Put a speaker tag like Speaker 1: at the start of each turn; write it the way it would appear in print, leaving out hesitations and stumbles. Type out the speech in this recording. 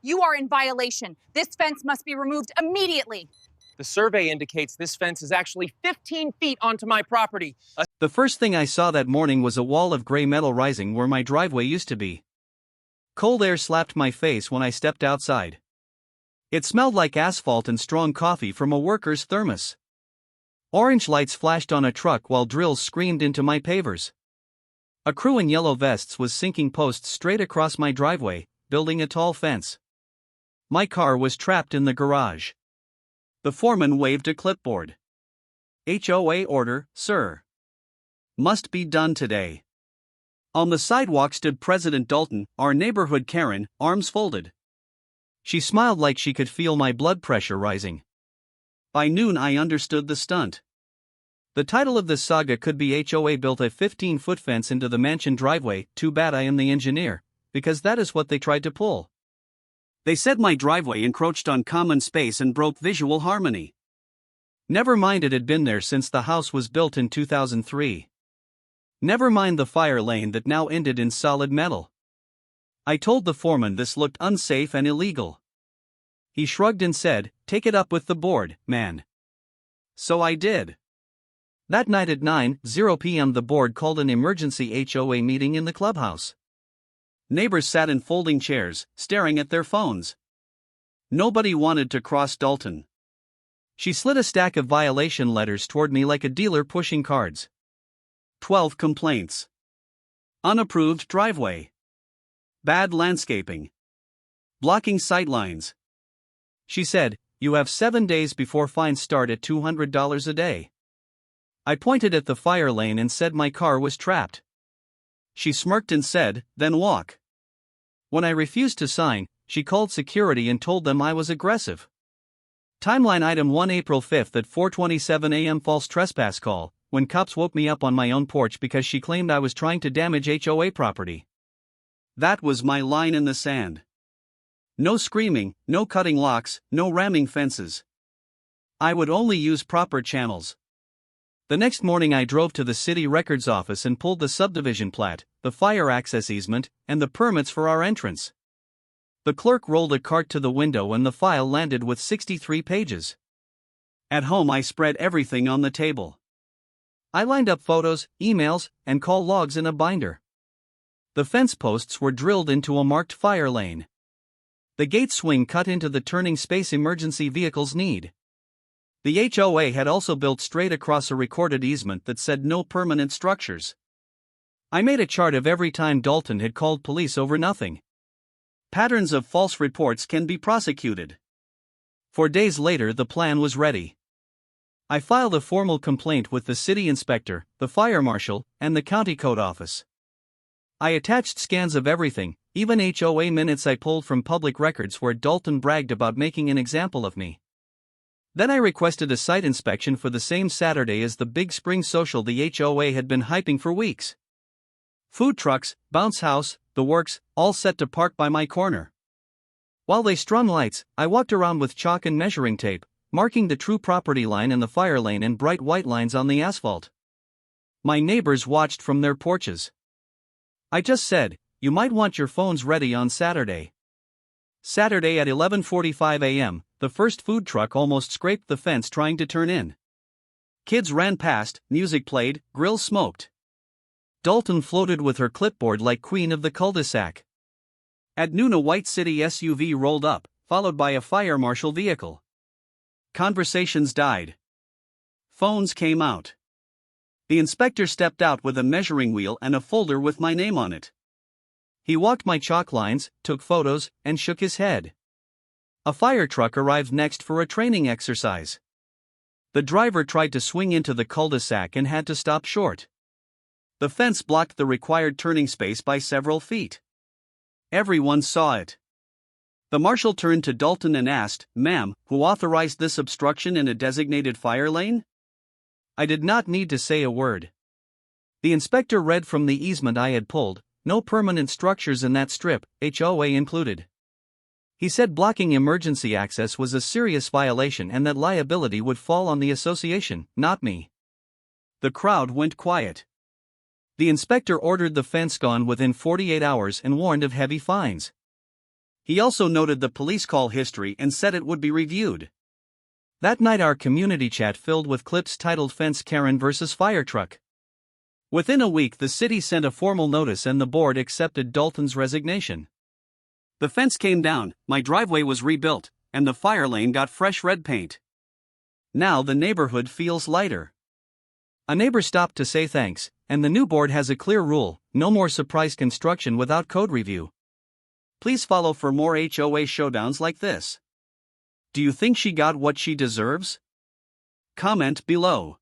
Speaker 1: You are in violation. This fence must be removed immediately.
Speaker 2: The survey indicates this fence is actually 15 feet onto my property.
Speaker 3: The first thing I saw that morning was a wall of gray metal rising where my driveway used to be. Cold air slapped my face when I stepped outside. It smelled like asphalt and strong coffee from a worker's thermos. Orange lights flashed on a truck while drills screamed into my pavers. A crew in yellow vests was sinking posts straight across my driveway, building a tall fence. My car was trapped in the garage. The foreman waved a clipboard. HOA order, sir. Must be done today. On the sidewalk stood President Dalton, our neighborhood Karen, arms folded. She smiled like she could feel my blood pressure rising. By noon I understood the stunt. The title of this saga could be HOA built a 15-foot fence into the mansion driveway. Too bad I am the engineer, because that is what they tried to pull. They said my driveway encroached on common space and broke visual harmony. Never mind, it had been there since the house was built in 2003. Never mind the fire lane that now ended in solid metal. I told the foreman this looked unsafe and illegal. He shrugged and said, "Take it up with the board, man." So I did. That night at 9:00 p.m. the board called an emergency HOA meeting in the clubhouse. Neighbors sat in folding chairs, staring at their phones. Nobody wanted to cross Dalton. She slid a stack of violation letters toward me like a dealer pushing cards. 12 complaints. Unapproved driveway. Bad landscaping. Blocking sightlines. She said, "You have 7 days before fines start at $200 a day." I pointed at the fire lane and said my car was trapped. She smirked and said, "Then walk." When I refused to sign, she called security and told them I was aggressive. Timeline item 1 April 5 at 4:27 a.m. false trespass call, when cops woke me up on my own porch because she claimed I was trying to damage HOA property. That was my line in the sand. No screaming, no cutting locks, no ramming fences. I would only use proper channels. The next morning I drove to the city records office and pulled the subdivision plat, the fire access easement, and the permits for our entrance. The clerk rolled a cart to the window and the file landed with 63 pages. At home I spread everything on the table. I lined up photos, emails, and call logs in a binder. The fence posts were drilled into a marked fire lane. The gate swing cut into the turning space emergency vehicles need. The HOA had also built straight across a recorded easement that said no permanent structures. I made a chart of every time Dalton had called police over nothing. Patterns of false reports can be prosecuted. 4 days later the plan was ready. I filed a formal complaint with the city inspector, the fire marshal, and the county code office. I attached scans of everything, even HOA minutes I pulled from public records where Dalton bragged about making an example of me. Then I requested a site inspection for the same Saturday as the big spring social the HOA had been hyping for weeks. Food trucks, bounce house, the works, all set to park by my corner. While they strung lights, I walked around with chalk and measuring tape, marking the true property line in the fire lane and bright white lines on the asphalt. My neighbors watched from their porches. I just said, "You might want your phones ready on Saturday." Saturday at 11:45 a.m., the first food truck almost scraped the fence trying to turn in. Kids ran past, music played, grills smoked. Dalton floated with her clipboard like queen of the cul-de-sac. At noon a white city SUV rolled up, followed by a fire marshal vehicle. Conversations died. Phones came out. The inspector stepped out with a measuring wheel and a folder with my name on it. He walked my chalk lines, took photos, and shook his head. A fire truck arrived next for a training exercise. The driver tried to swing into the cul-de-sac and had to stop short. The fence blocked the required turning space by several feet. Everyone saw it. The marshal turned to Dalton and asked, "Ma'am, who authorized this obstruction in a designated fire lane?" I did not need to say a word. The inspector read from the easement I had pulled, "No permanent structures in that strip, HOA included." He said blocking emergency access was a serious violation and that liability would fall on the association, not me. The crowd went quiet. The inspector ordered the fence gone within 48 hours and warned of heavy fines. He also noted the police call history and said it would be reviewed. That night our community chat filled with clips titled Fence Karen vs. Fire Truck. Within a week the city sent a formal notice and the board accepted Dalton's resignation. The fence came down, my driveway was rebuilt, and the fire lane got fresh red paint. Now the neighborhood feels lighter. A neighbor stopped to say thanks, and the new board has a clear rule: no more surprise construction without code review. Please follow for more HOA showdowns like this. Do you think she got what she deserves? Comment below.